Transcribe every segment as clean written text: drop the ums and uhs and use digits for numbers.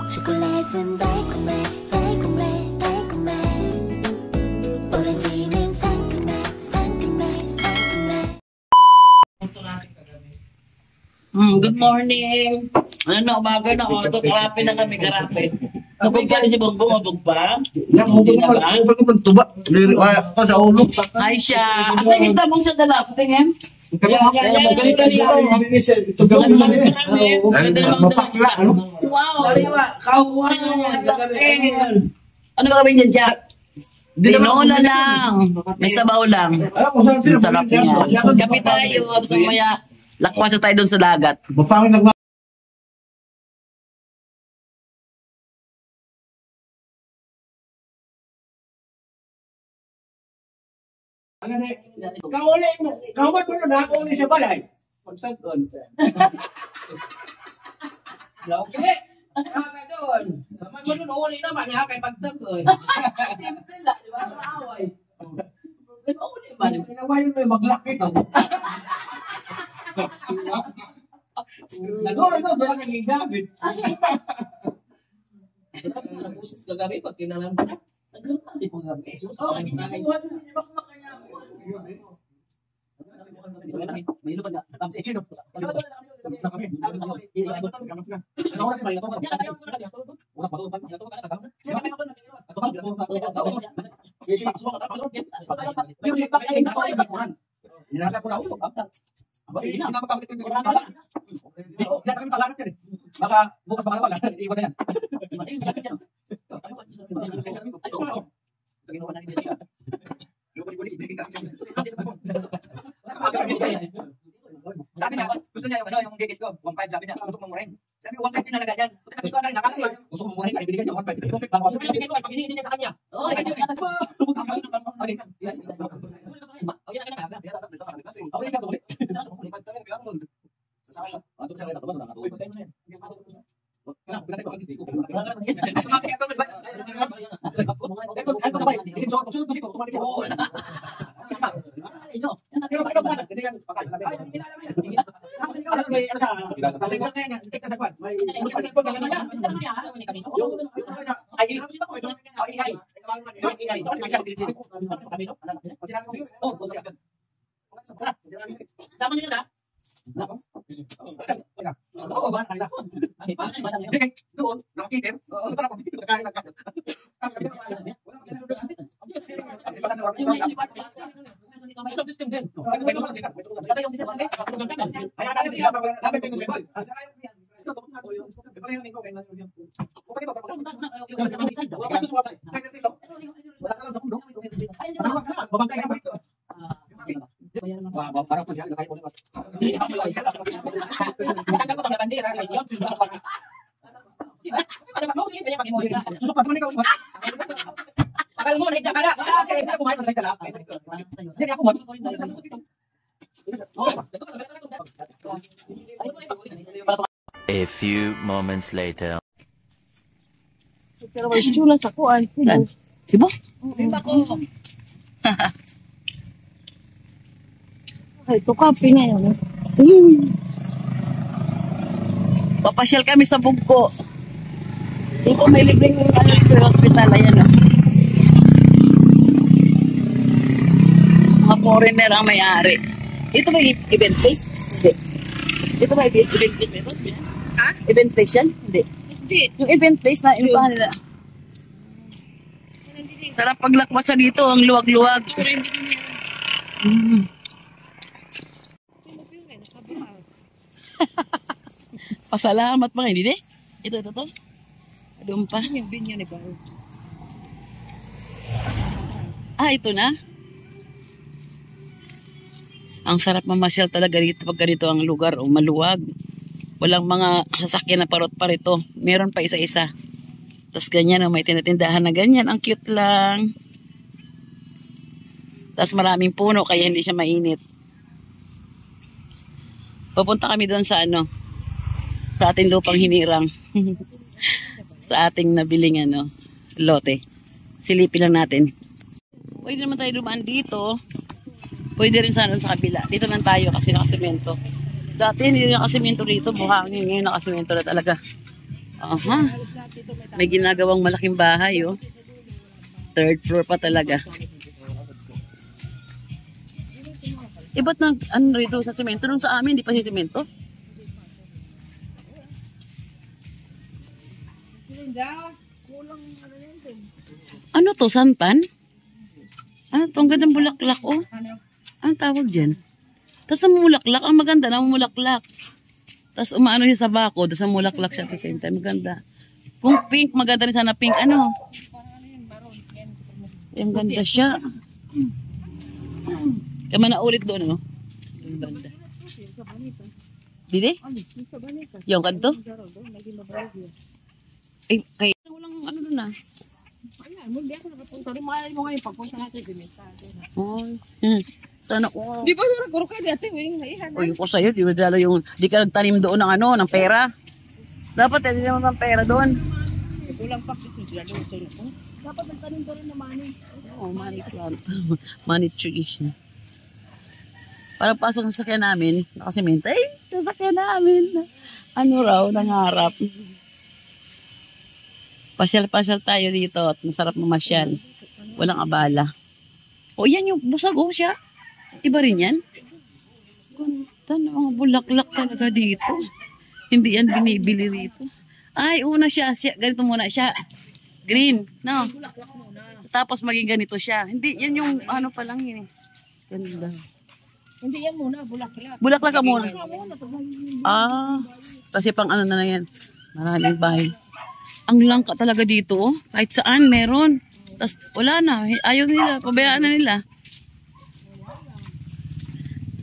초콜릿은 달콤해 달콤해 달콤해 오렌지는 상큼해 상큼해 상큼해. Good morning. Ano na, umaga na. Ito, karape na kami, karape. Nabog pa rin si Bongbong, mabog pa? Hindi na ba? Ako sa ulo. Hi siya. Asa yung isda mong siya dala? Patingin? Magaling ka dito. Ito gawin Ano kami pa kami? Pwede namang dala isda. Wow! Kawan! Ano gagawin dyan siya? Dinola lang. May sabaw lang. Sarap niya. Kapi tayo. Tapos maya, lakwasa tayo doon sa dagat. Mapangin lang. Kauman mo na ako ni siya balay. Pagtagon. Okay. Aga doon. Naman mo doon uli naman ha kay pagtagon. Di ba? Away. Pero uli ba? Inawayon mo yung maglaki to. Nagawin mo, bala kang higabit. Nabusis kagabi pag kinalang ka. Naglupan di po gabi. Oo, hindi ko makakaya ako. May lupa na. Sino? Baka bukas baka wala, iwan na yan. Sabi niya, gusto niya yung gigis ko, 1.5 sabi niya, gusto mong murahin. Sabi ko, 1.5 din nalaga dyan. Gusto ko na rin nakalagay. Gusto mong murahin, ibigay niya 1.5. Ibigay ko, pag hindi niya sa kanya. Oo, ibigay niya. Tama niya na? Oo, ba? Doon, nakakitin. A few moments later. Pero may sila sa kuan. Sibo? Iba ko. Ay, ito kape na yan. Papasyal kami sa Bugko. Dito may libreng ano dito yung hospital. Ayan o. Mga foreigner ang may-ari. Ito ba yung event place? Hindi. Ito ba yung event place? Ha? Event place yan? Hindi. Hindi. Yung event place na inupahan nila. Sarap paglakwat sa dito. Ang luwag-luwag. Pasalamat pa hindi deh. Ito. Doon pa. Yung binyo ni Bao. Ah, ito na. Ang sarap mamasyal talaga dito pag ganito ang lugar o maluwag. Walang mga sasakyan na parot pa rito. Meron pa isa-isa. Tapos ganyan, may tinatindahan na ganyan. Ang cute lang. Tapos maraming puno kaya hindi siya mainit. Pupunta kami doon sa ano, sa ating lupang hinirang. Sa ating nabiling ano, lote. Silipin lang natin. Pwede naman tayo dumaan dito. Pwede rin sana sa kabila. Dito lang tayo kasi nakasemento. Dati hindi nakasemento dito. Buhangin ngayon nakasemento na talaga. Aha. May ginagawang malaking bahay, oh. Third floor pa talaga. Ba't na, ano rito sa semento? Nung sa amin, hindi pa si semento? Ano to, santan? Ano to, ang gandang bulaklak, oh. Anong tawag dyan? Tapos namumulaklak, ang maganda, namumulaklak. Tapos umaano siya sa bako, tapos namumulaklak siya at the same time, maganda. Kung pink, maganda rin sana pink, ano? Yung ganda siya. Kaya man naulit doon, no? Yung banda. Didi? Yung kanto? Ay, walang ano doon, ah. Oh, sana ko. Di ba yung nagkuro kayo dati? Uy, ko sa'yo, di ba dalo yung, di ka nagtanim doon ng ano, ng pera. Dapat, hindi naman ng pera doon. Kulang pa kasi sila doon. Dapat nagtanim ka rin na money. Oh, money plant. Money tree. Para pasok sa sakyan namin, nakasimenta, sasakyan namin. Ano raw, nangarap. Pasyal-pasyal tayo dito at masarap mamasyal. Walang abala. O yan yung busag, oh siya. Iba rin yan. Ganda na mga bulaklak talaga dito. Hindi yan binibili rito. Ay, una siya. Ganito muna siya. Green, no? Tapos maging ganito siya. Hindi, yan yung ano pa lang yun eh. Ganda. Hindi yan muna, bulaklak. Bulaklak ka muna. Ah, kasi pang ano na yan. Maraming bahay. Ang langka talaga dito, oh. Kahit saan meron. Tapos wala na. Ayaw nila. Pabayaan na nila.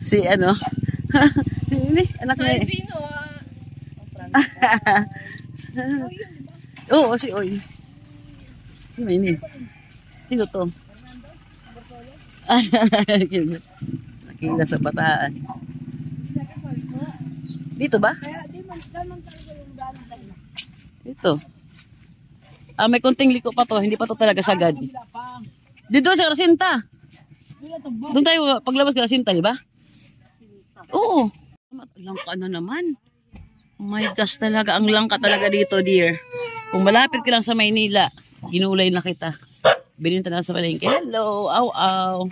Si ano? Si ini, anak niya. Oo, si Oy. Sino ini? Sino to? Nakita sa bataan. Dito ba? Dito. Ah, may konting liko pa to. Hindi pa to talaga sagad. Dito sa Rasinta. Doon tayo paglabas ka Rasinta, di ba? Oo. Langka na naman. Oh my gosh, talaga. Ang langka talaga dito, dear. Kung malapit ka lang sa Maynila, ginulay na kita. Bininta na sa palengke. Hello, aw.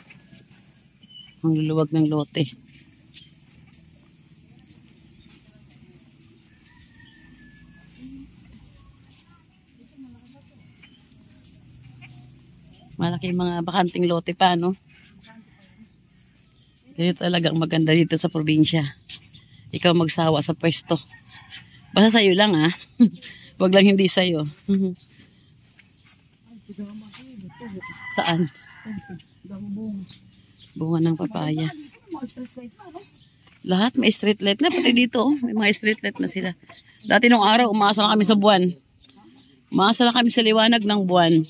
Ang luluwag ng lote. Malaki mga bakanting lote pa, no? Kaya talagang maganda dito sa probinsya. Ikaw magsawa sa pwesto. Basta sa'yo lang, ha? Wag lang hindi sa'yo. Saan? Bunga ng papaya. Lahat may street light na. Pati dito, oh, may mga street light na sila. Dati nung araw, umaasa lang kami sa buwan. Umaasa lang kami sa liwanag ng buwan.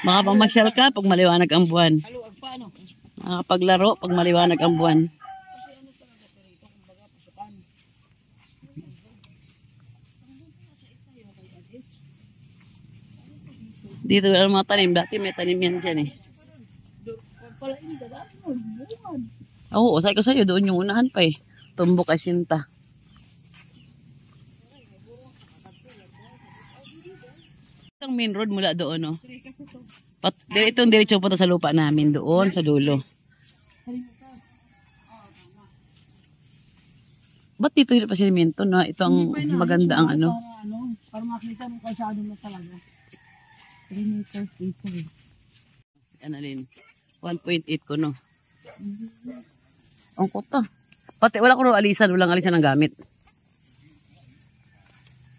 Makapamasyal ka pag maliwanag ang buwan. Makakapaglaro pag maliwanag ang buwan. Dito ang mga tanim. Dati may tanim yan dyan eh. Oo, sabi ko sa'yo, doon yung unahan pa eh. Tumbok ay sinta. Ang main road mula doon, no? Itong diretso punta sa lupa namin doon, sa dulo. Ba't dito yung pasimento, no? Ito ang maganda ang ano. Para makita mo kalsado na talaga. 3 meters dito eh. Ano din? 1.8 ko, no? Ang kota. Pati wala ko rin alisan, walang alisan ng gamit.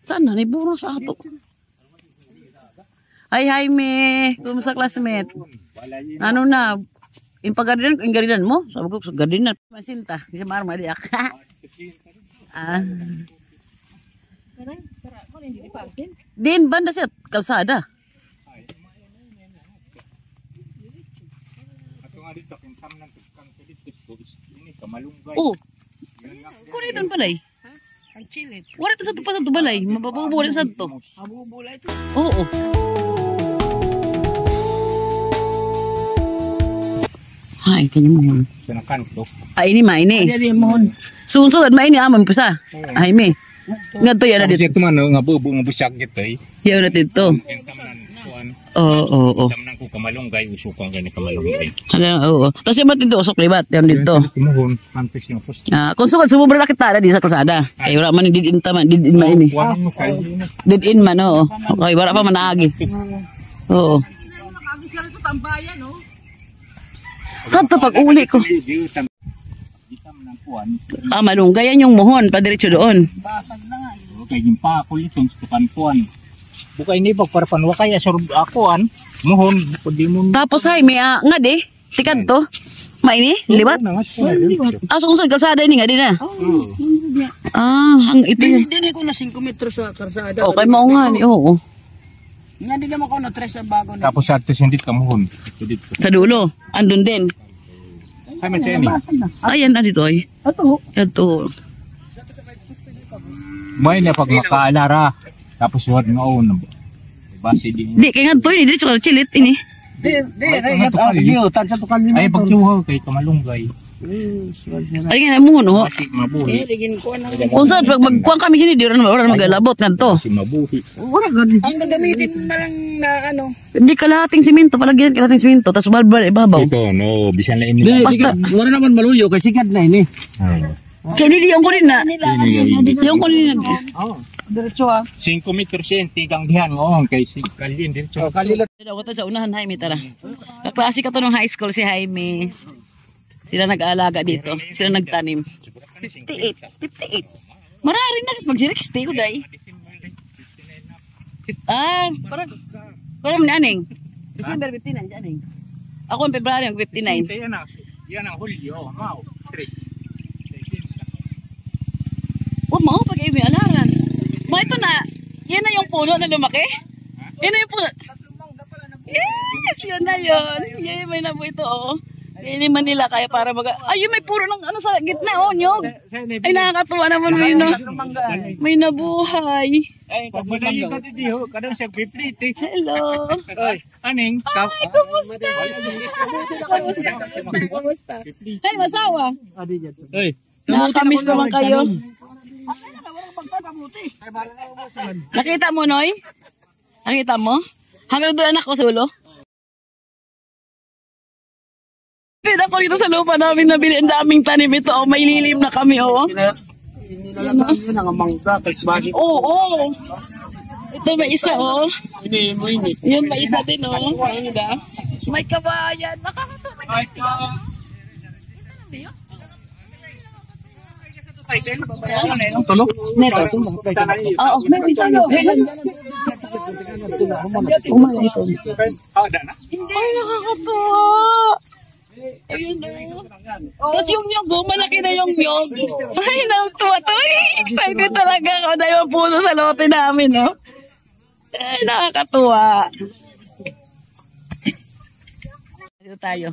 Saan na? Naiburong sa ato. Hi, Jaime. Kumusta classmate? Ano na? Yung pag-gardinan mo? Sabi ko, gardinan. Masinta. Kasi marama di ak. Din, banda siya. Kalsada. Oh. Kung ito balay? Ang chilit. Wala ito sa tupa sa balay. Mababubulay sa ito. Mabubulay ito. Oo. Ay, kanya mo. Ay, ini ma, ini. Dali mo. Sunod, maini amon pusa. Ay, me. Nga to yan na dito. Ito man, nga bubo, nga busyak ito eh. Yan na dito. Oo. Tamnang ko kamalunggay, usukang gani kamalunggay. Oo. Tapos yung matindi usok libat. Yan dito. Tumuhon, pantis yung post. Kung sumad, sumubra na kita na di sa kalsada. Ay, wala man did in man ini. Did in man, oo. Okay, wala pa managi. Oo. Saan to pag uli ko? Malunggay yan yung muhon, padiretso doon. Kaya yung pakul itong stukanpuan. Bukay ni pagparapan, wakay asurb akuan, muhon, pwede mo. Tapos ay, may nga di, tikad to. Maini, libat? So kung saan kalsada ini nga di na? Ang ito yun. Hindi ko na 5 metro sa karsada. Okay, mao nga ni, oo. Nga di naman ko na 3 ang bago na. Tapos sa atos hindi ka muhon. Ito dito. Sa dulo, andun din. Ay, may siya ni. Ayan na dito ay. Ito. May na pag makaalara. Tapos huwag nga o. Basi din. Di, kaya nga to yun, dito sa chilit ini. Ay, pagsuhaw kay kamalunggay. Ay nga na muhon, ho. Kasi mabuhi. Kung saan, pag magkuhan kami sini, di rin mag-alabot nga to. Kasi mabuhi. Ang gagamitin mo lang na ano. Di kalahating simento, palagyan kalahating simento, tapos balbal, ibabaw. Ito, no, bisan lang ini. Basta, Wala naman maluyo kasi sikat na ini. kaya niliyong ko rin na. Yung ko rin na. Diretso 5 meters yan, tigang dihan ngoon kay si Kalin dito. Kalilat. Ako to sa unahan, Jaime, tara. Kaklase ka to nung high school si Jaime. Sila nag-aalaga dito. Sila nagtanim. 58. Marari na mag-60 ko dahi. Parang ni Aning. December 59 si Aning. Ako ang February ang 59. Yan ang Hulyo, mau. Mau pag may alaran. Ito na. Yan na yung puno na lumaki. Yan na yung puno. Yes, yun na yun. Yan may nabo ito, oh. Yan yung Manila kaya para ay, may puro ng ano sa gitna, oh, nyog. Ay, nakakatuwa naman may may nabuhay. Ay, pagbulayin ka dito, kadang siya piplite. Hello. Aning? Ay, kumusta? Kumusta? Ay, masawa. Nakakamiss naman kayo. Nakita mo, Noy? Nakita mo? Hanggang doon anak ko sa ulo? Dito ko dito sa lupa namin nabili. Ang daming tanim ito. Oh, may lilim na kami. Oh. Yun ang mangga. Oo. Ito may isa. Oh. Yun may isa din. Oh. Mangga. May kabayan. Nakakatuwa. May kabayan. Tulog? Neto. Oo. May tulog. Ay, nakakatuwa. Ayun na. Tapos yung nyog, malaki na yung nyog. Ay, natuwa to. Excited talaga ako na yung puno sa lote namin, no? Ay, nakakatuwa. Dito tayo.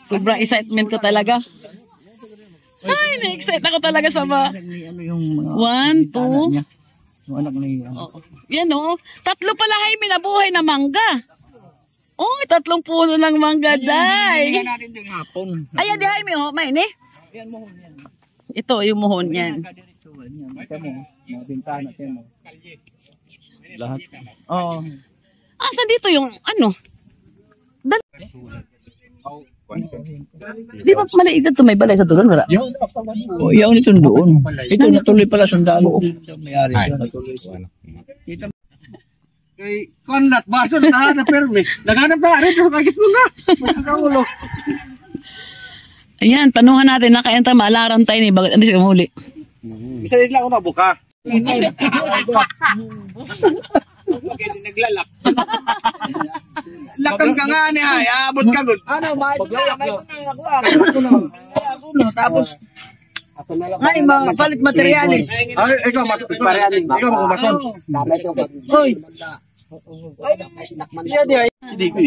Sobrang excitement ko talaga. Ay, na-excite ako talaga sa mga 1, 2. Yan, o. 3 pala, Jaime, nabuhay na mangga. Oh, 3 puno ng mangga, day. Ayan, di Jaime, oh. May, ni? Ito, yung muhon yan. Oh. Asan dito yung, ano? Di ba maliit ito, may balay sa tulon, wala? Yaw nito doon. Ito natuloy pala sundalo. Mayari ito natuloy. Kay konlat baso na na permi. Naghanap na ari sa kagit mo na. Masakaulo. Ayan, tanuhan natin nakaenta maalaran tayo ni bakit hindi siya mahuli. Bisa din lang ako mabuka. Naglalak. Lakang ka nga ni hay, abot ka gud. Ano, maayos na ako. Tapos Ay, palit materialis. ay ikaw materialis. Ikaw makumason. Hoy. Hindi ko.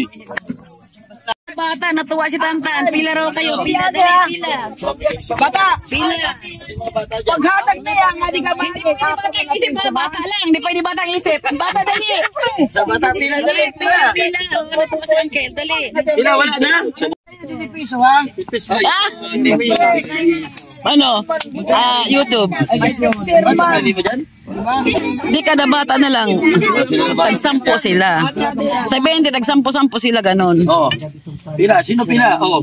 Bata, natuwa si Tantan. Pila raw kayo. Pila, dali, pila. Bata, Pila. paghatag niya nga di ka Batang isip ka, bata lang. Di pwede batang isip. Bata, dali. sa bata pila dali. Pila. Natuwa si Angkel, dali. Pila wala na. Piso ha. Piso. Ah! Ano? YouTube. Di kada bata na lang. Tag-sampo sila. Sa 20, tag-sampo-sampo sila ganon. Oh. Pila, sino pila? Oh.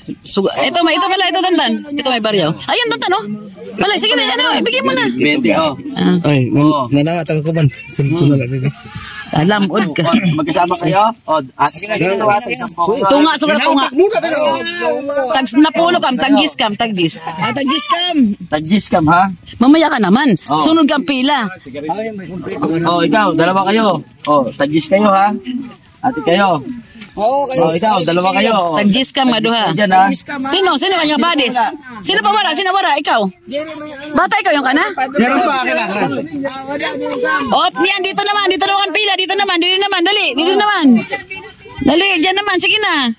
Ito pala, ito Tantan. Ito may baryaw. Ayun Tantan, oh. Wala, sige na, ano, ibigay mo na. 20, oh. Ay, nanawatan ko man. Kuno lang din. Lamod ka. Magkasama kayo? Oh, sige na, Tunga, sugar tunga. Napulo kam, taggis kam, taggis. Taggis kam. Taggis kam, ha? Mamaya ka naman. Sunod kang pila. Oh, ikaw, dalawa kayo. Oh, taggis kayo, ha? Ate kayo. Oh, ikaw, dalawa kayo. Taggis kam nga duha. Diyan, ha? Sino kanyang badis? Sino pa wala? Sino wala? Ikaw? Bata ikaw yung kana? Meron pa, kailangan. Oh, niyan dito naman ang pila, dito naman, dali, dito naman. Dali, diyan naman, sige na.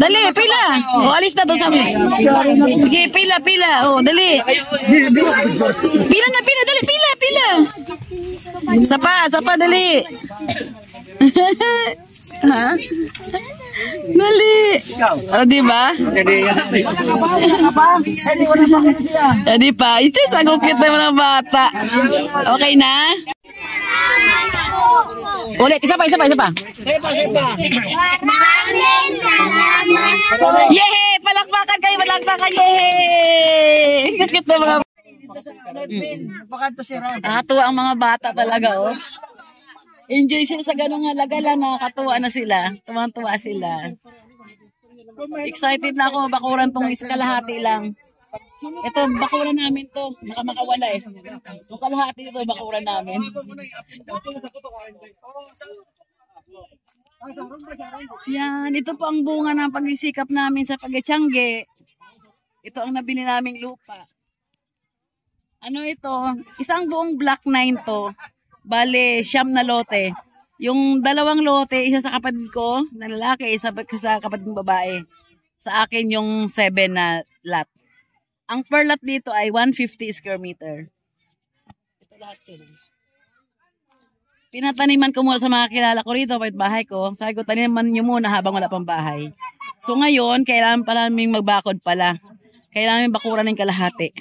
Dali, pila. Oh, alis na to sa amin. Sige, pila. Oh, dali. Pila na, dali, pila. Sapa, dali. Ha? Dali. Oh, di ba? Di pa. Ito yung sagukit na mga bata. Okay na? Ulit, isa pa. Maraming salamat. Yehey! Palakpakan kayo, yehey! Kakit na mga nakatuwa ang mga bata talaga, oh. Enjoy sila sa ganung halaga lang, nakakatuwa na sila. Tuwang-tuwa sila. Excited na ako, bakuran tong kalahati lang. Ito, bakuran namin to. Makawala eh. Yung kalahati nito, bakuran namin. Yan, ito po ang bunga ng pagsisikap namin sa pagitsangge. Ito ang nabili naming lupa. Ano ito? Isang buong block 9 to. Bale, 9 na lote. Yung 2 lote, isa sa kapatid ko na lalaki, isa sa kapatid kong babae. Sa akin yung 7 na lot. Ang per lot dito ay 150 square meter. Ito lahat yun. Pinataniman ko muna sa mga kilala ko rito, kahit bahay ko. Sabi ko, taniman nyo muna habang wala pang bahay. So ngayon, kailangan pala namin magbakod pala. Kailangan namin bakuran ng kalahati.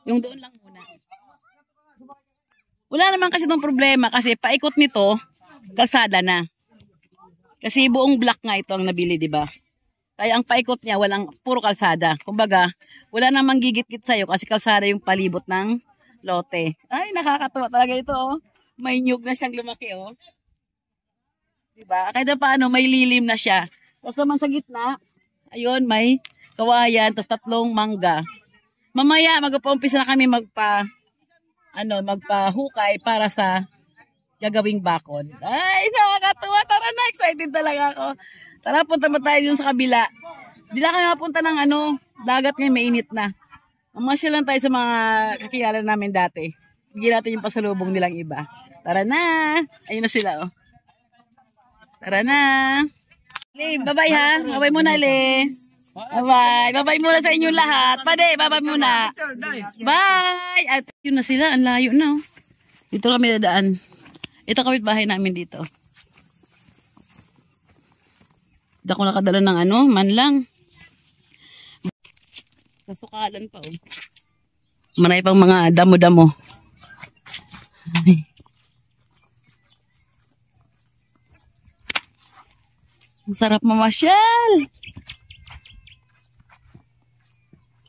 Yung doon lang muna. Wala naman kasi itong problema kasi paikot nito, kalsada na. Kasi buong block nga ito ang nabili, di ba? Kaya ang paikot niya, puro kalsada. Kumbaga, wala namang gigit-git sa'yo kasi kalsada yung palibot ng lote. Ay, nakakatuwa talaga ito, oh. May nyug na siyang lumaki, oh. Diba? Kahit paano, may lilim na siya. Tapos naman sa gitna, ayun, may kawayan, tapos 3 mangga. Mamaya, magpaumpisa na kami magpahukay para sa gagawing bakod. Ay, nakakatuwa. Tara na, excited talaga ako. Tara, punta mo tayo dun sa kabila. Di na kami mapunta ng dagat ngayon, mainit na. Mamasyal lang tayo sa mga kakilala namin dati. Bigyan natin yung pasalubong nilang iba. Tara na. Ayun na sila, oh. Tara na. Le, bye-bye ha. Bye-bye muna, Le. Bye-bye. Bye-bye muna sa inyong lahat. Pade, bye-bye muna. Bye! At yun na sila. Ang layo na, oh. Dito kami dadaan. Ito kapit bahay namin dito. Hindi ako nakadala ng man lang. Kasukalan pa, oh. Marami pang mga damo-damo. Ay. Ang sarap mamasyal.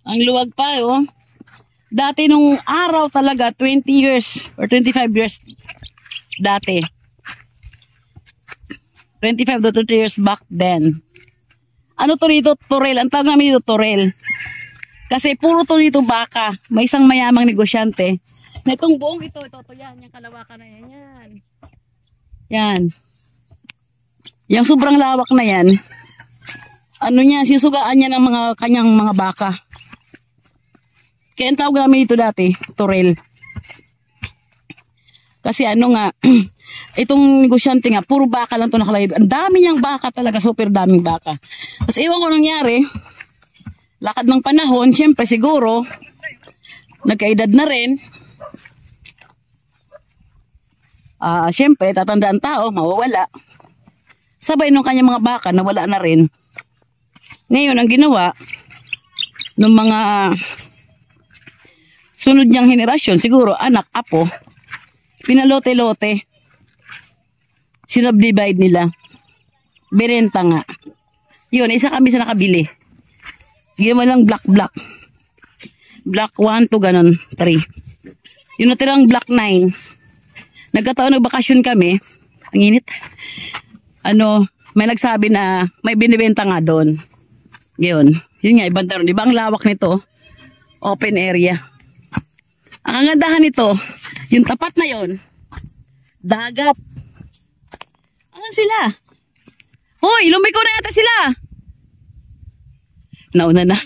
Ang luwag pa, oh. Dati nung araw talaga, 20 years or 25 years dati. 25 to 30 years back then. Ano to rito? Torel. Ang tawag namin dito, Torel. Kasi puro to dito baka. May isang mayamang negosyante. Na itong buong ito, yan. Yung kalawakan na yan. Yan. Yung sobrang lawak na yan. Sisugaan niya ng kanyang mga baka. Kaya ang tawag namin dito dati, Torel. Kasi itong negosyante nga, puro baka lang ito nakalagay. Ang dami niyang baka talaga, super daming baka. Tapos iwan ko nangyari, lakad ng panahon, syempre siguro, nagkaedad na rin. Syempre, tatandaan tao, mawawala. Sabay nung kanyang mga baka, nawala na rin. Ngayon, ang ginawa, ng mga sunod niyang henerasyon, siguro anak, apo, pinalote-lote, sinubdivide nila, berenta nga. Yun, isa kami sa nakabili. Ginawa lang black. Black 1 to ganon, 3. Yung natirang black 9, nagkataon nagbakasyon kami, ang init. May nagsabi na may binibenta nga doon. Yun nga, ibang taron. Di ba ang lawak nito? Open area. Ang kagandahan nito, yung tapat na yon, dagat. Asan sila? Hoy, lumiko na yata sila. Nauna na.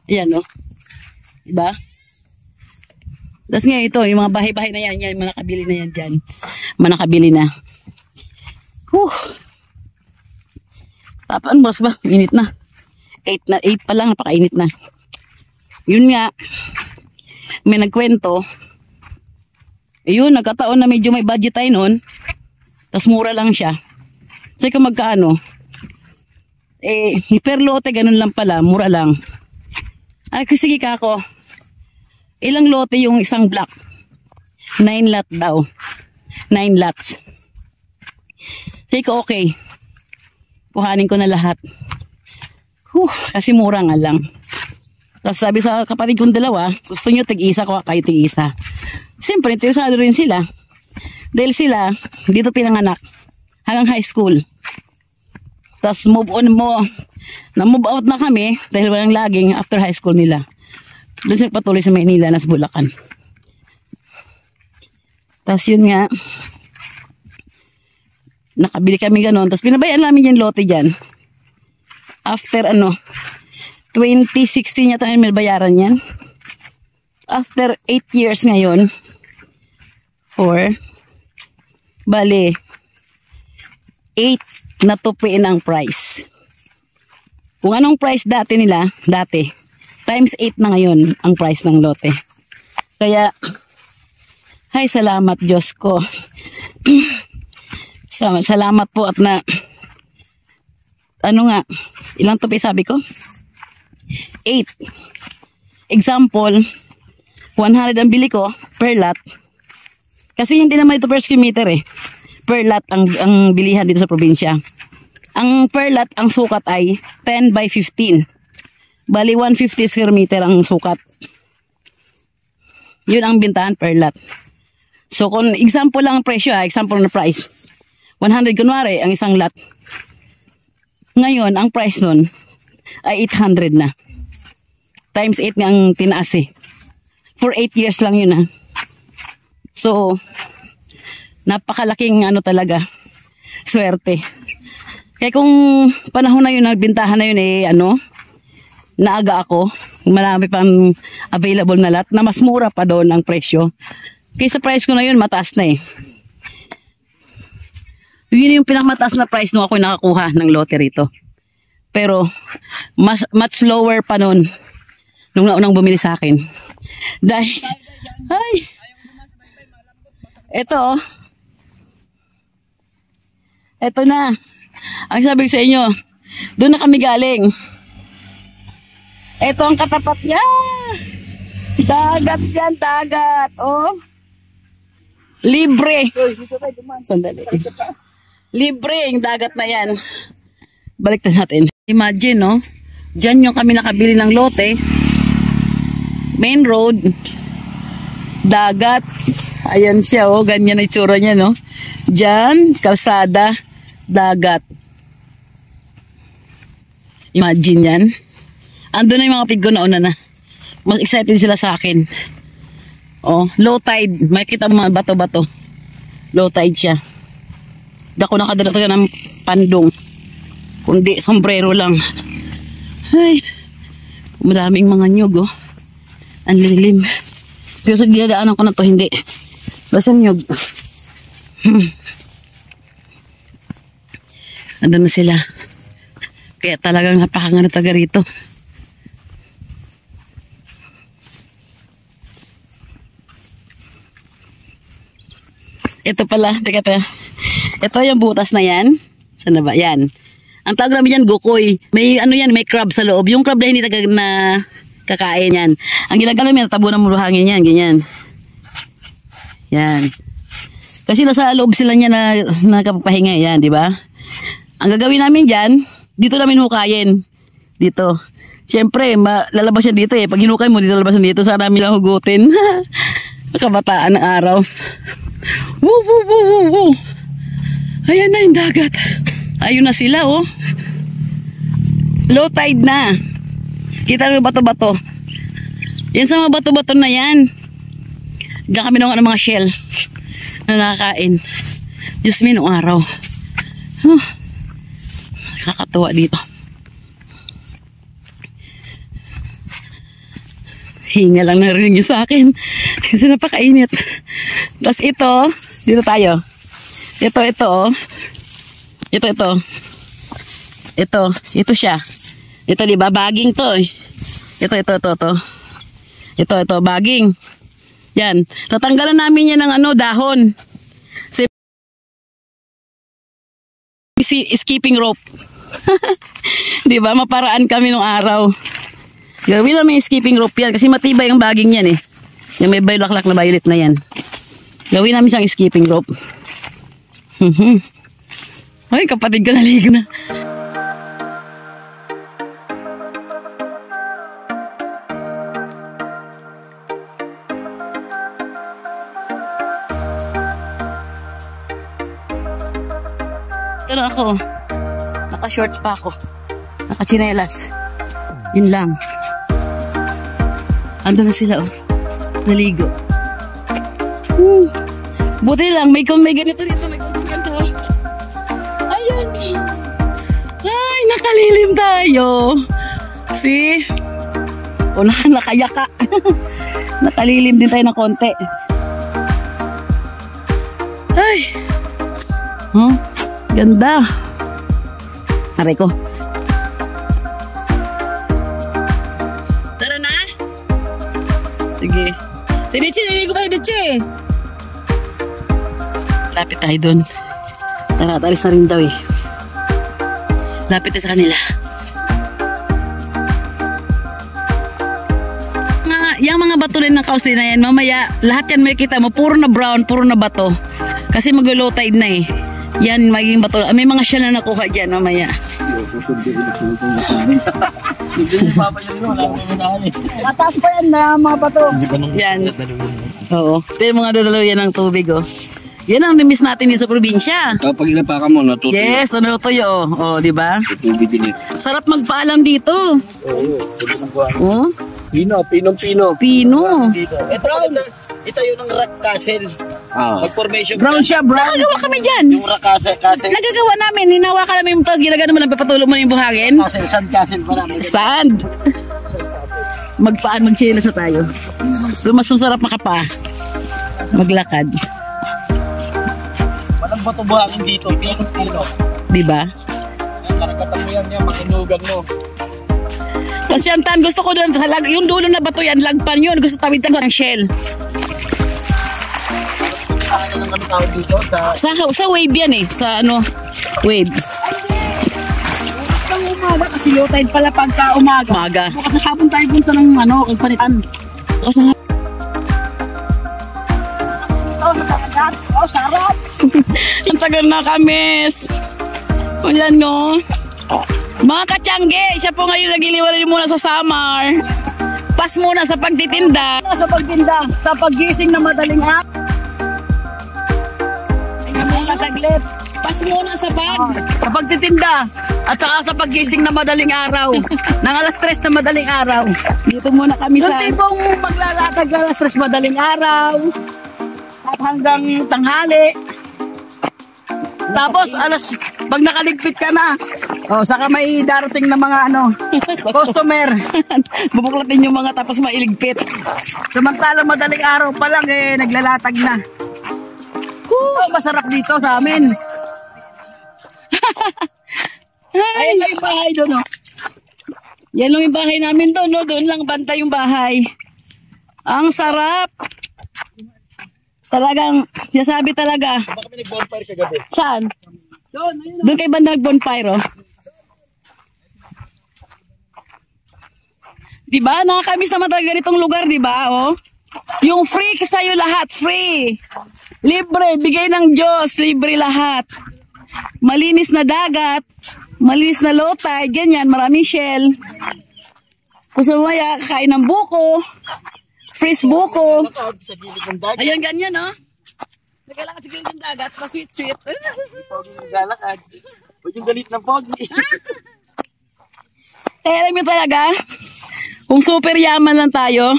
Ayan, diba? Tapos nga ito, yung mga bahay-bahay na yan, manakabili na yan dyan. Manakabili na. Tapos ba? Init na. 8 pa lang, napakainit na. Yun nga, may nagkwento. Yun, nagkataon na medyo may budget tayo nun. Tapos mura lang siya. Kasi kung magkaano, per lote, ganun lang pala, mura lang. Ay, sige ka ako. Ilang lote yung isang block? 9 lot daw. 9 lots. Sige ko, okay. Kuhanin ko na lahat. Kasi mura nga lang. Tapos sabi sa kapatid kong dalawa, gusto nyo tig-isa ko, kayo tig-isa. Siyempre, interesado rin sila. Dahil sila, dito pinanganak. Hanggang high school. Tapos move on mo. Na-move out na kami dahil walang laging after high school nila. Doon sila patuloy sa Maynila, nas Bulacan. Tapos yun nga, nakabili kami ganon. Tapos pinabayaan namin yung lote dyan. After 2016 yata may bayaran yan. After 8 years ngayon, bale, 8 natupiin ang price. Kung anong price dati, times 8 na ngayon ang price ng lote. Kaya, ay salamat Diyos ko. Salamat po at ilang tupi sabi ko? 8. Example, 100 ang bili ko per lot. Kasi hindi naman ito per square meter Per lot ang bilihan dito sa probinsya. Ang per lot, ang sukat ay 10 by 15. Bali 150 square meter ang sukat. Yun ang bintahan per lot. So kung example lang ang presyo, example na price. 100 kunwari ang isang lot. Ngayon, ang price nun ay 800 na. Times 8 nga ang tinaas For 8 years lang yun So, napakalaking talaga, swerte. Kaya kung panahon na yun, nagbintahan na yun naaga ako, marami pang available na lot, na mas mura pa doon ang presyo. Kaya sa price ko na yun, mataas na Yun yung pinakmataas na price nung ako nakakuha ng lote rito. Pero, much lower pa noon, nung naunang bumili sa akin. Dahil, Ito na. Ang sabi ko sa inyo, doon na kami galing. Ito ang katapat niya. Dagat yan, dagat. Libre. Sandali. Libre yung dagat na yan. Balik na natin. Imagine, dyan yung kami nakabili ng lote. Main road. Dagat. Ayan siya, ganyan ang itsura niya, Dyan, kalsada, dagat. Imagine yan. Ando na yung mga pig ko nauna na. Mas excited sila sa akin. Low tide. Makikita mo mga bato-bato. Low tide siya. Di ako nakadala ng pandong. Kundi sombrero lang. Ay, maraming mga nyug, Ang lilim. Pero sa ginadaanan ko na to, hindi. Basta nyug. Andun na sila. Kaya talagang napakaganda taga rito. Ito pala, ito yung butas na yan. Saan na ba? Yan. Ang tawag namin yan, gukoy. May ano yan, may crab sa loob. Yung crab na hindi na kakain yan. Ang ginagawa namin, tabunan mo hangin yan, ganyan. Yan. Kasi nasa loob sila niya na nakapahinga yan, di ba? Ang gagawin namin dyan, dito namin hukayin. Dito. Siyempre, lalabas yan dito eh. Pag hinukay mo, dito lalabas yan dito. Saan namin lang hugutin. Nakabataan ng araw. Woo, woo, woo, woo, woo. Ayan na yung dagat. Ayun na sila, oh. Low tide na. Kita mo yung bato-bato. Yan sa mga bato-bato na yan. Diyan kami ng mga shell na nakakain. Diyos me, nung araw. Oh, nakakatuwa dito. Hinga lang narinig nyo sa akin. Kasi napakainit. Tapos ito, dito tayo. Ito, oh. Ito siya. Ito, diba? Baging to, eh. Ito. Ito, baging. Yan. Tatanggalan namin yan ng dahon. So, skipping rope. Diba? Maparaan kami nung araw. Gawin namin yung skipping rope yan. Kasi matibay yung baging yan, eh. Yung may baylaklak na violet na yan. Gawin namin siyang skipping rope. Ay, kapatid ko naligo na. Ito na ako. Naka-shorts pa ako. Naka-chinelas. Yun lang. Ando na sila, oh. Naligo. Buti lang, may ganito dito, may ganito. Ayan. Ay, nakalilim tayo. See? O, nakayaka. Nakalilim din tayo ng konti. Ay. Ganda. Aray ko. Tara na. Sige. Si Dichi, niligo pa yung Dichi. Lapit tayo dun. Tara, talis na rin daw eh. Lapit tayo sa kanila. Yung mga bato rin ng kausli na yan, mamaya, lahat yan makikita mo, puro na brown, puro na bato. Kasi mag-low tide na eh. Yan, magiging bato. May mga shell na nakuha dyan, mamaya. Mataas pa yan na mga bato. Yan. Oo. Ito yung mga dadalaw yan ng tubig, oh. Yan ang nimiss natin dito sa probinsya. Kapag inapakan mo, natutuyo. Yes, natutuyo. Oh, di ba? Tubig din. Sarap magpaalam dito. Oh. Pino. Pino. Ito yung ng rock castle. Mag-formation. Brown siya, brown. Nagagawa kami dyan. Yung rock castle. Nagagawa namin. Hinawa ka namin yung tos. Ginagano mo lang, papatulog mo na yung buhangin. Sand castle pa namin. Sand. Magchilas na tayo. Pero mas masarap makapa. Maglakad. Walang bato buhangin dito. Pino. Diba? Karagatan mo yan, makinugan mo. Kasi ang tan, gusto ko doon, yung dulo na bato yan, lagpan yun. Gusto tawitan ko ng shell. Ano ang tawag dito? Sa wave yan eh. Sa wave. Basta umaga kasi low tide pala pagka umaga. Bukas na hapon tayo punta ng kagpanitan. Bukas na sarap. ang tagal na kamis. O yan no. Mga katsangge, siya po ngayon nagiliwalay muna sa summer. Pas muna sa pagtitinda. Sa paggising na madaling araw. Saglit. Pas muna sa pagtitinda. At saka sa paggising na madaling araw. Nang alas 3 na madaling araw. Dito muna kami sa... Yung tipong maglalatag alas 3 madaling araw. At hanggang tanghali. Tapos pag nakaligpit ka na, Saka may darating na mga customer. bubuklatin yung mga tapos mailigpit. Samantalang madaling araw pa lang naglalatag na. Masarap dito sa amin. Ay, yung bahay doon, no? Yan lang yung bahay namin doon, no? Doon lang banta yung bahay. Ang sarap. Talagang, sasabi talaga. Baka kami nag-bonfire kagabi. Saan? Doon kay banda nag-bonfire, oh. Diba? Nakakamiss naman talaga ganitong lugar, diba? Oh. Yung free sa'yo lahat, free. Libre, bigay ng Diyos, libre lahat. Malinis na dagat, malinis na low tide, ganyan, maraming shell. Gusto mo maya, kakain ng buko, freeze buko. Ayan, ganyan, no? Naglalakad sa gilid ng dagat, pa-sweet-sweet. Naglalakad. Huwag yung galit ng pogi. Alam mo talaga, kung super yaman lang tayo,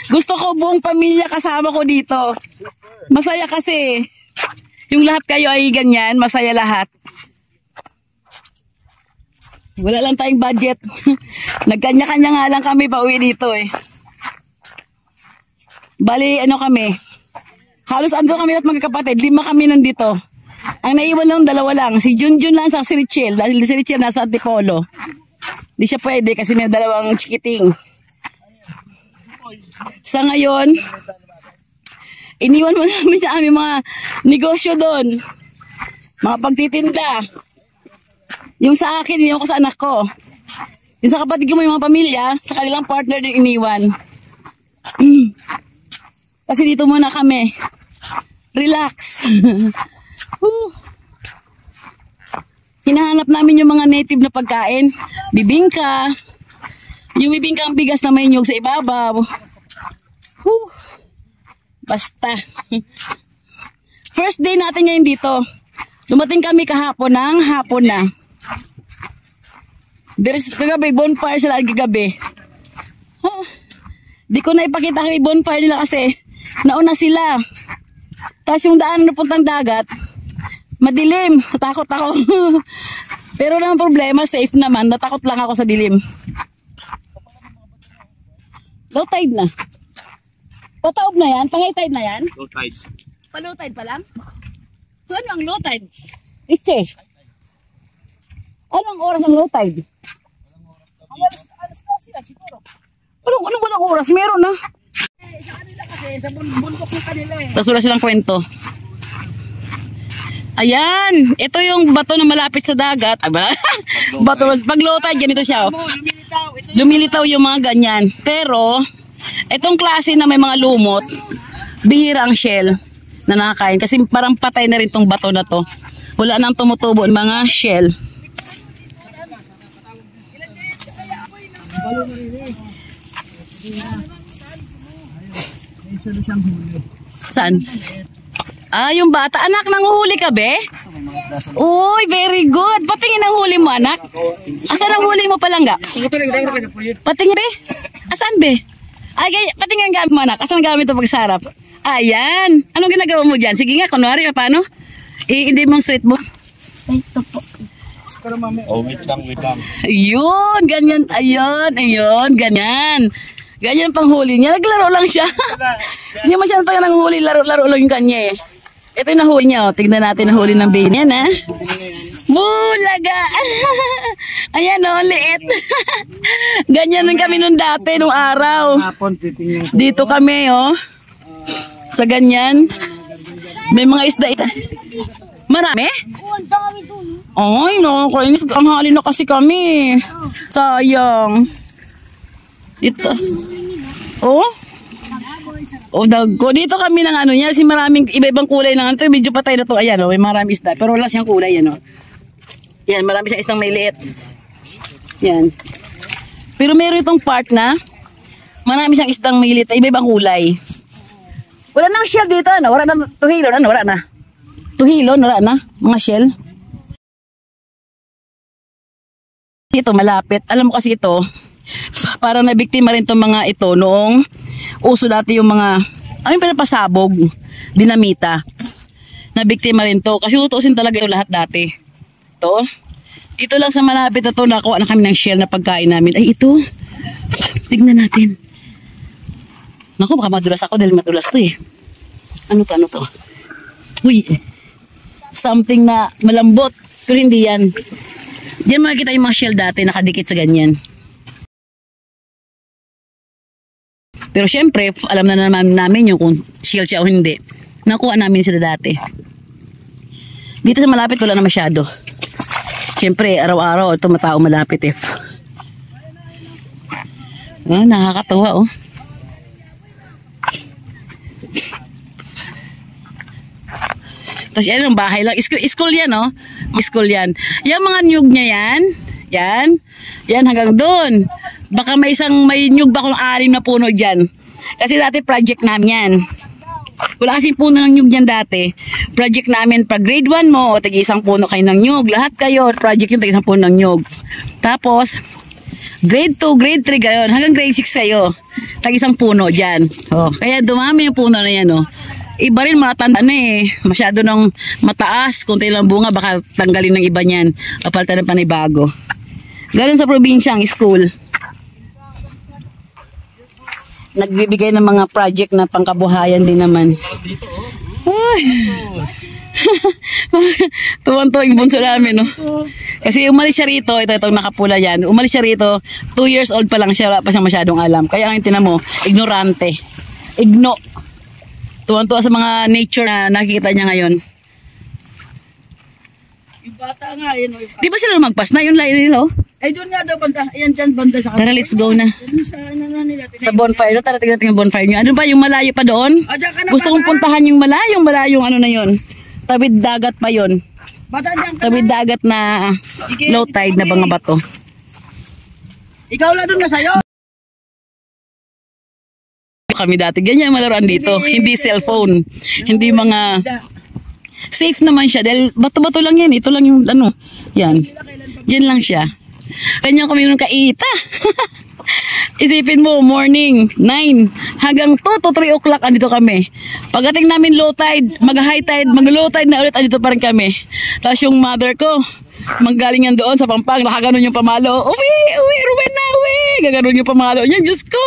gusto ko buong pamilya kasama ko dito. Masaya kasi. Yung lahat kayo ay ganyan, masaya lahat. Wala lang tayong budget. Nagkanya-kanya nga lang kami pauwi dito eh. Bali, ano kami? Halos ando kami at magkakapatid. 5 kami nandito. Ang naiwan lang 2 lang. Si Junjun lang sa si Richel. Dahil si Richel nasa Antipolo. Hindi siya pwede kasi may 2 chikiting. Sa ngayon, iniwan mo namin sa aming mga negosyo doon. Mga pagtitinda. Yung sa akin, iniwan ko sa anak ko. Yung sa kapatid ko mo yung mga pamilya, sa kanilang partner din iniwan. Kasi dito muna kami. Relax. Hinahanap namin yung mga native na pagkain. Bibingka. Yung bibingka ang bigas na may nyug sa ibabaw. Basta. First day natin ngayon dito. Dumating kami kahapon ng hapon na. There's kagabi, bonfire sila kagabi. Di ko na ipakita kay bonfire nila kasi nauna sila. Tapos yung daan na puntang dagat, madilim. Natakot ako. Pero naman problema, safe naman. Natakot lang ako sa dilim. Low tide na. Pataob na yan? Pang-high tide na yan? Low tide. Pa-low tide pa lang? So ano ang low tide? Itche. Ano ang oras ng low tide? Alas 12 yan siguro. Anong walang oras? Meron na. Sa kanila kasi, sa bundok ng kanila eh. Tapos wala silang kwento. Ayan. Ito yung bato na malapit sa dagat. Ay ba? Bato. Pag low tide, ganito siya. Oh. Lumilitaw. Ito Lumilitaw yung mga ganyan. Pero, itong klase na may mga lumot, bihira ang shell na nakakain. Kasi parang patay na rin tong bato na to. Wala nang tumutubo ng mga shell. Saan? Ah, yung bata. Anak, nanguhuli ka, be? Uy, very good. Patingin ang huli mo, anak. Asan ang huli mo, palangga? Patingin, be? Asan, be? Ay, patingin ang gamit mo, anak. Asan ang gamit mo pagsarap? Ayan. Anong ginagawa mo dyan? Sige nga, kunwari, paano? I-demonstrate mo. Ito po. Oh, wait lang. Ayun, ganyan. Ayun, ganyan. Ganyan pang huli niya. Naglaro lang siya. Hindi mo siya tayo nanghuli. Laro-laro lang yung kanya eh. Ito yung nahuli niya. Oh. Tignan natin ang huli ng baby. Yan ha. Bulaga. Ayan o, liit. Ganyan lang kami nung dati, nung araw. Dito kami oh. Sa ganyan. May mga isda. Marami? Ang dami doon. Ay, no. Kainis. Ang hali na kasi kami. Sayang. Ito. Oh? Oh, dagko. Dito kami ng ano niya. Kasi maraming iba-ibang kulay ng ano. Ito, medyo patay na to. Ayan, oh. May maraming isda. Pero wala siyang kulay, yan, oh. Yan, marami siyang isdang may liit. Yan. Pero meron itong part na marami siyang isdang may liit. Iba-ibang kulay. Wala nang shell dito, ano? Wala na. Tuhilon, ano? Wala na. Tuhilon, wala na. Mga shell. Ito, malapit. Alam mo kasi ito, parang nabiktima rin itong mga ito noong uso dati yung mga pinapasabog, dinamita. Nabiktima rin to kasi utusin talaga ito lahat dati. Ito, dito lang sa malapit na to nakuha na kami ng shell na pagkain namin. Ay ito, tignan natin. Naku, baka madulas ako dahil madulas to eh. Ano to? Uy, something na malambot pero hindi yan. Diyan makikita yung mga shell dati nakadikit sa ganyan. Pero syempre, alam na naman namin yung kung shell siya o hindi. Nakuha namin sila dati. Dito sa malapit wala na masyado. Syempre, araw-araw ito matao malapit eh. Oh, nakakatuwa oh. Tapos yan ang bahay lang. School yan oh. School yan. Yung mga nyug niya yan. Yan hanggang doon. Baka may nyug ba kung 6 na puno dyan. Kasi dati project namin yan. Wala kasing puno ng nyug yan dati. Project namin pag grade 1 mo, o tag-isang puno kayo ng nyug. Lahat kayo, project yung tag-isang puno ng nyug. Tapos, grade 2, grade 3 gayon. Hanggang grade 6 kayo. Tag-isang puno dyan. Oh, kaya dumami yung puno na yan oh. Iba rin matanda na eh. Masyado nang mataas. Kunti lang bunga, baka tanggalin ng iba niyan. Kapalitan ng panibago. Ganon sa probinsyang school. Nagbibigay ng mga project na pangkabuhayan din naman. Ay. Tuwan-tuwa yung bunso namin, no? Kasi umalis siya rito, itong nakapula yan. Umalis siya rito, 2 years old pa lang siya, wala pa siyang masyadong alam. Kaya ang tinan mo, ignorante. Tuwan-tuwa sa mga nature na nakikita niya ngayon. Yung bata nga, yun. Di ba sila magpas na yung line nila, oh? Ay, doon nga daw banda. Ayan dyan, banda sa Tara, let's go na. Doon sa nila. Sa bonfire. No? Tara, tingnan yung bonfire nyo. Ano ba yung malayo pa doon? Dyan ka na, Gusto kong puntahan yung malayong ano na yun. Tawid dagat pa yun. Bata, dyan ka Tawid na. dagat na low tide na mga bato. Ikaw lang doon na sa'yo. Kami dati, ganyan malaruan dito. Hindi cellphone. Hindi mga... Safe naman siya. Dahil bato-bato lang yan. Ito lang yung ano. Yan. Diyan lang siya. Ganyan kami nung kaita. Isipin mo, morning 9 hanggang 2 to 3 o'clock andito kami. Pagdating namin low tide, mag-high tide, mag-low tide na ulit, andito pa rin kami. Tapos yung mother ko, manggaling yan doon sa Pampang, nakaganon yung pamalo. Uwi, Ruben na, uwi. Gaganon yung pamalo. Yan, Diyos ko.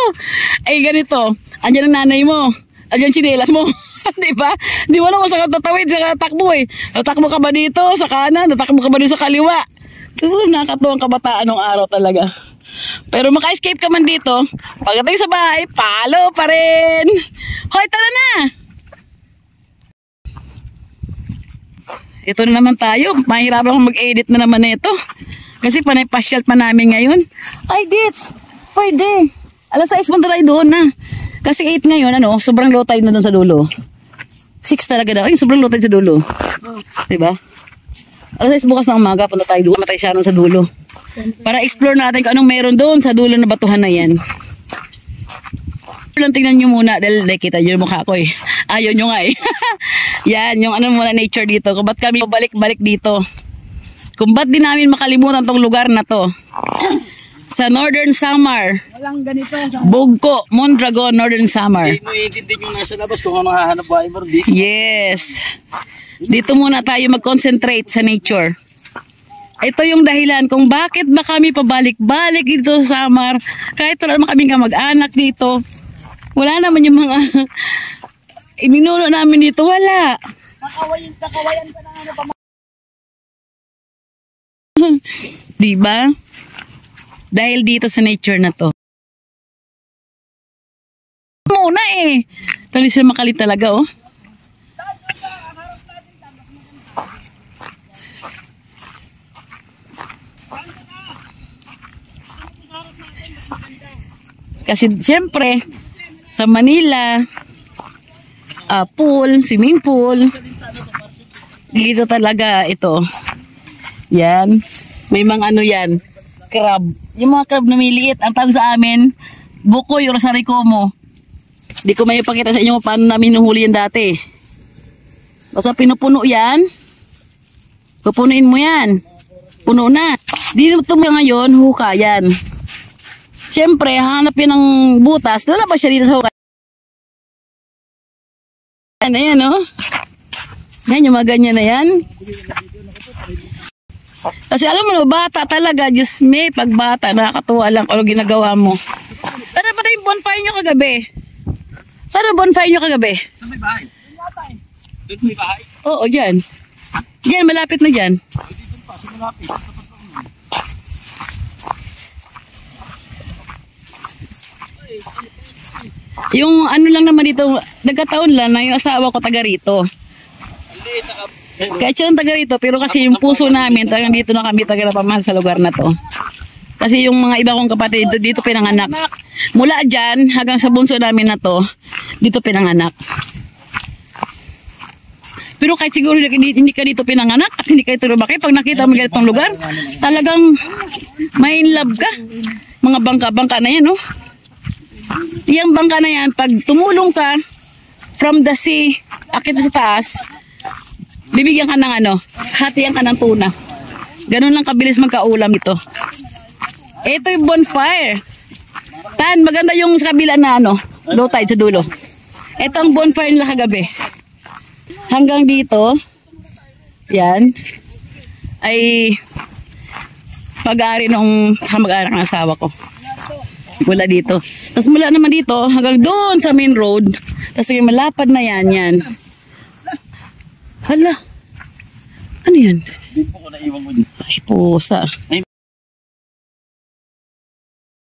Ay, ganito. Andyan ang nanay mo. Andyan chinelas mo. Diba? Di mo alam kung saan ka tatawid, saan ka tatakbo eh. Tatakbo ka ba dito sa kanan? Tatakbo ka ba dito sa kaliwa? Gusto nakakatuwang kabataan ng araw talaga. Pero maka-escape ka man dito, pagdating sa bahay, palo pa rin. Hoy, tara na! Ito na naman tayo. Mahirapan akong mag-edit na naman na ito. Kasi panay-pasyal pa namin ngayon. Ay, Dits! Pwede. Alas 6 punta tayo doon na. Kasi 8 ngayon, ano, sobrang low tide na doon sa dulo. 6 talaga daw. Ay, sobrang low tide sa dulo. Diba? Alas 6 bukas ng umaga, punta tayo doon. Matay siya sa dulo. Para explore natin kung anong meron doon sa dulo na batuhan na yan. Lang tingnan nyo muna dahil nakita nyo yung mukha ko eh. Ayaw nyo nga eh. Yan, yung ano muna nature dito. Kung ba't kami balik-balik dito. Kung ba't din namin makalimutan tong lugar na to. Sa Northern Samar. Walang ganito. Bugko, Mondragon, Northern Samar. Hindi mo iintindi yung nasa labas kung ano hahanap buhay mo. Yes. Dito muna tayo mag-concentrate sa nature. Ito yung dahilan kung bakit ba kami pabalik-balik dito sa Samar. Kahit wala naman kaming kamag-anak dito. Wala naman yung mga iminuno namin dito. Wala. Kakawayan ka na ano pa. Diba? Dahil dito sa nature na to. Muna eh. Tali sila makali talaga oh. Kasi siyempre sa Manila pool, swimming pool dito talaga ito. Yan. May mga ano yan, crab. Yung mga crab na miliit, ang tawag sa amin bukoy o rosaricomo. Di ko may ipakita sa inyo kung paano namin nuhuli yan dati. Basta pinupuno yan. Pupunuin mo yan. Puno na. Dito ngayon, huka yan. Siyempre, hanap yun ng butas. Lalabas siya dito sa hukay. Ayan, oh. Yan, yung mga ganyan na yan. Kasi alam mo, bata talaga. Diyos me, pag bata, nakakatuwa lang kung ginagawa mo. Tara ba yung bonfire nyo kagabi? Saan ang bonfire nyo kagabi? Saan may bahay? Doon may bahay? Oo, dyan. Dyan, malapit na dyan. Doon pa, malapit. Yung ano lang naman dito, nagkataon lang na yung asawa ko taga rito. Kahit siya ng taga rito, pero kasi yung puso namin, talagang dito na kami taga napamahal sa lugar na to. Kasi yung mga iba kong kapatid, dito pinanganak. Mula dyan, hanggang sa bunso namin na to, dito pinanganak. Pero kahit siguro hindi ka dito pinanganak at hindi ka dito lumaki, pag nakita mo ganitong lugar, talagang may in love ka. Mga bangka-bangka na yan, no? Yung bangka na yan, pag tumulong ka from the sea, akit sa taas, bibigyan ka ng hatiyan ka ng tuna. Ganun lang kabilis magkaulam ito. Ito yung bonfire. Tan, maganda yung sa kabila na low tide sa dulo. Ito ang bonfire nila kagabi. Hanggang dito, yan, ay pag-aari nung kamag-anak ng asawa ko. Mula dito. Tapos mula naman dito, hanggang doon sa main road. Tapos yung malapad na yan. Hala. Ano yan? Ay, pusa.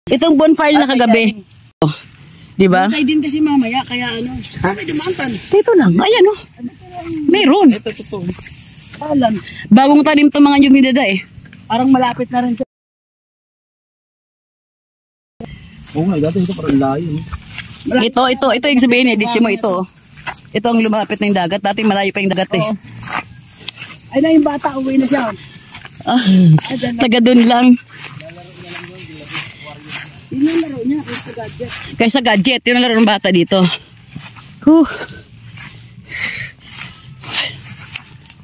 Itong bonfire na kagabi. Diba? Tayo din kasi mamaya, kaya may dumantan. Dito lang. Ayan Meron. Ito. Talan. Bagong tanim to mga yumidada Parang malapit na rin. Oo nga, dati ito parang layo. Ito yung sabihin ditsi mo ito. Ito ang lumapit na yung dagat. Dati malayo pa yung dagat Ay na yung bata, uwi na siya. Taga dun lang. Yun yung laro niya, sa gadget. Kaysa gadget, yun ang laro ng bata dito.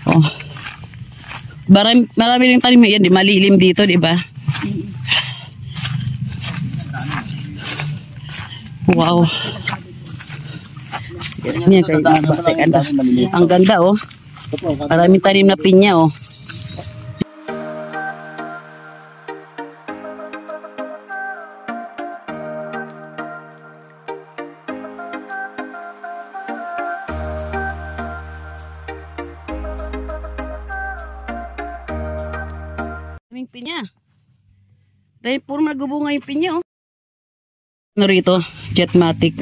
Oh. Marami rin tanim yan, malilim dito, di ba? Wow. Yan kayo, ang ganda Maraming tanim na pinya Daming pinya. Dahil puro nagbubunga yung pinya Ano rito? Jetmatic.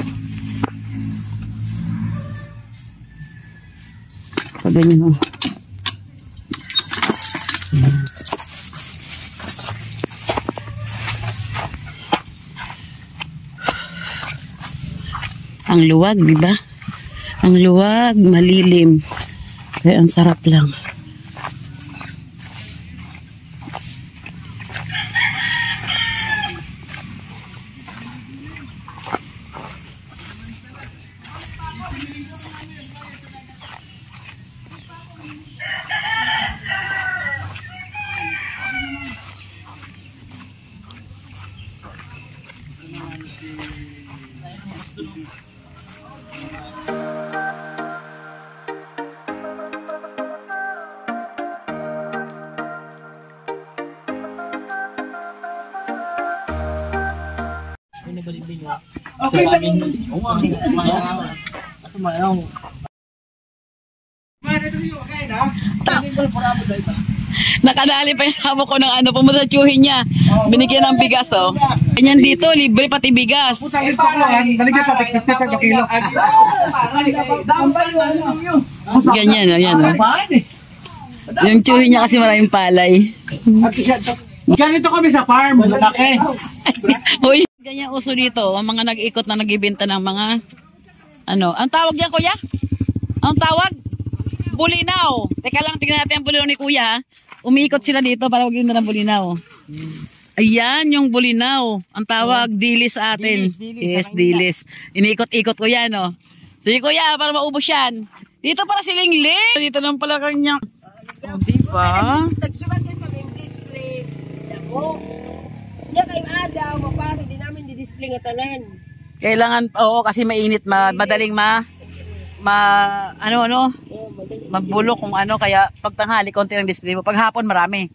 Ganyan Ang luwag, di ba? Ang luwag, malilim. Kaya ang sarap lang. Okay, Nakadali pa yung sabo ko ng pumunta sa tsuhin niya. Binigyan ng bigas Ganyan dito, libre pati bigas. Ganyan ayan Yung tsuhin niya kasi maraming palay. ganito kami sa farm, malaki. Uy, ganyan uso dito, ang mga nag-ikot na nagbibenta ng mga ang tawag yan, kuya? Ang tawag? Bulinaw. Teka lang, tingnan natin ang bulinaw ni kuya, Umiikot sila dito para maging ng bulinaw. Ayan yung bulinaw. Ang tawag, dilis sa atin. Yes, dilis. Iniikot-ikot ko yan, Sige kuya, para maubos yan. Dito para si Lingling. Dito lang pala kanyang. Diba? Nagsulat din kami yung display. Ako. Hindi kayo adaw, mapasok din namin di-display nga tanan. Kailangan, kasi mainit, madaling mabulok kung kaya pag tanghali, konti ng display mo. Pag hapon, marami.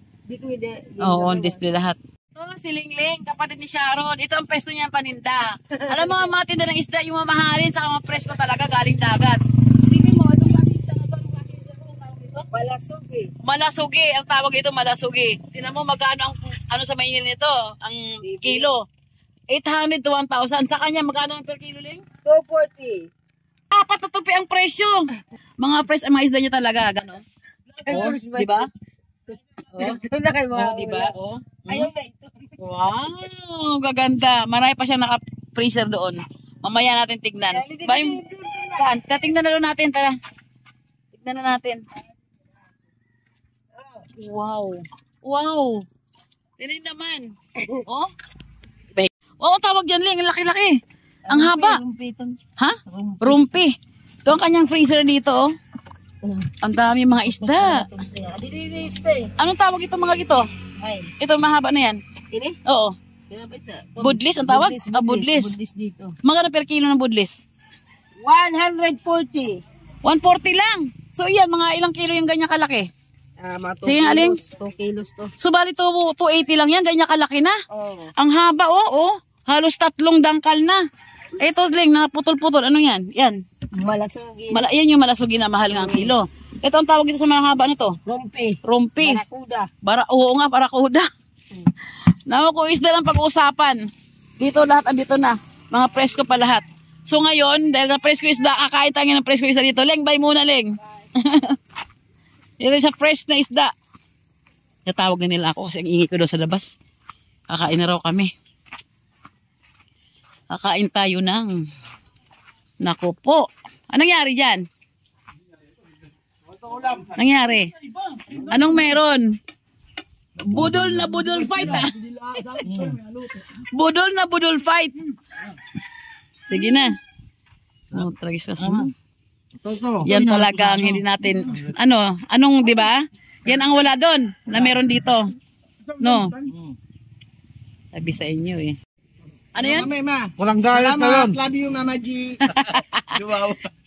Oo, display lahat. Ito si Lingling, kapatid ni Sharon. Ito ang pesto niya paninda. Alam mo, mga tinda ng isda, yung mamahalin, saka mga presko talaga, galing dagat. Sige mo, itong klasista na ito, anong klasista ito? Malasugi. Malasugi, ang tawag ito malasugi. Tingnan mo magkano ang sa mainit nito, ang kilo. 800 to 1,000. Sa kanya, magkano per kilo, Ling? 240. Apat na tupi ang presyo. Mga fresh ang mga isda niya talaga, gano'n. Di ba? Ito na kayo mga Di ba? Ayaw na ito. Wow, gaganda. Marami pa siyang naka-freezer doon. Mamaya natin tignan. Saan? Tingnan na lang natin, tara. Tignan na natin. Wow. Wow. Tingnan naman. Oh. Oo, tawag dyan, Ling. Ang laki-laki. Ang haba. Ha? Rumpi. Ito ang kanyang freezer dito, oh. Ang dami mga isda. Anong tawag ito mga ito? Ito mahaba na yan. Ini? Oo. Budlis ang tawag? Budlis. Magkano per kilo ng budlis? 140. 140 lang. So yan, mga ilang kilo yung ganyan kalaki? Mga 2 Sige, Aling. 2 kilos to. Subali to 280 lang yan, ganyan kalaki na. Oh. Ang haba, oh. Halos 3 dangkal na. Ito, Ling, naputol-putol. Ano yan? Yan. Malasugi. Yan yung malasugi na mahal nga ang kilo. Ito ang tawag ito sa mga haba nito. Rumpi. Rumpi. Barakuda. Oo nga, barakuda. Naku, kung isda lang pag-uusapan. Dito lahat, andito na. Mga presko pa lahat. So ngayon, dahil na presko isda, kakain tayo ng presko isda dito. Leng, bye muna, Leng. Ito sa fresh na isda. Natawag na nila ako kasi ang ingay ko doon sa labas. Kakain na raw kami. Kakain tayo ng... Naku po. Anong nangyari dyan? Nangyari? Anong meron? Budol na budol fight, ah. Budol na budol fight. Sige na. Oh, tragis ka sa yan talaga ang hindi natin, anong, di ba? Yan ang wala doon, na meron dito. No? Sabi sa inyo eh. Ano yan? Walang galit na yun. Love you, Mama G.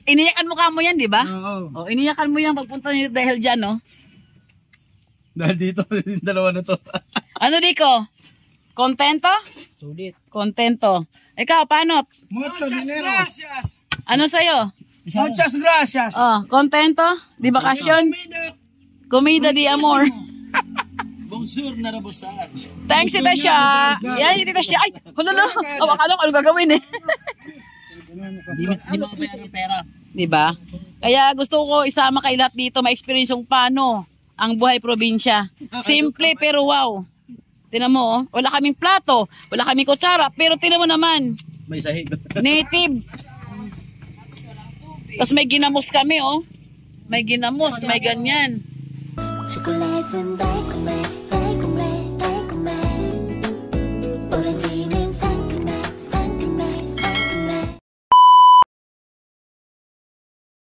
Iniyakan mo ka mo yan, di ba? Oo. Oh, iniyakan mo yan pagpunta niyo dahil dyan, no? Dahil dito, yung dalawa na to. Ano, Rico? Kontento? Sulit. Kontento. Ikaw, paano? Muchas gracias. Ano sa'yo? Muchas gracias. Oh, kontento? Di bakasyon? Comida di amor. Bonjour na rabusan. Thanks, Tita Sha. Yan, si Tita Sha. Ay, hulala. Oh, akala ko ano gagawin eh. Di makabayar ng pera. Diba? Kaya gusto ko isama kay lahat dito, ma-experience yung paano ang buhay probinsya. Simple pero wow. Tinan mo, oh. Wala kaming plato, wala kaming kutsara, pero tinan mo naman, May sahig. native. Tapos may ginamos kami, oh. May ginamos, may ganyan. Took a lesson back when my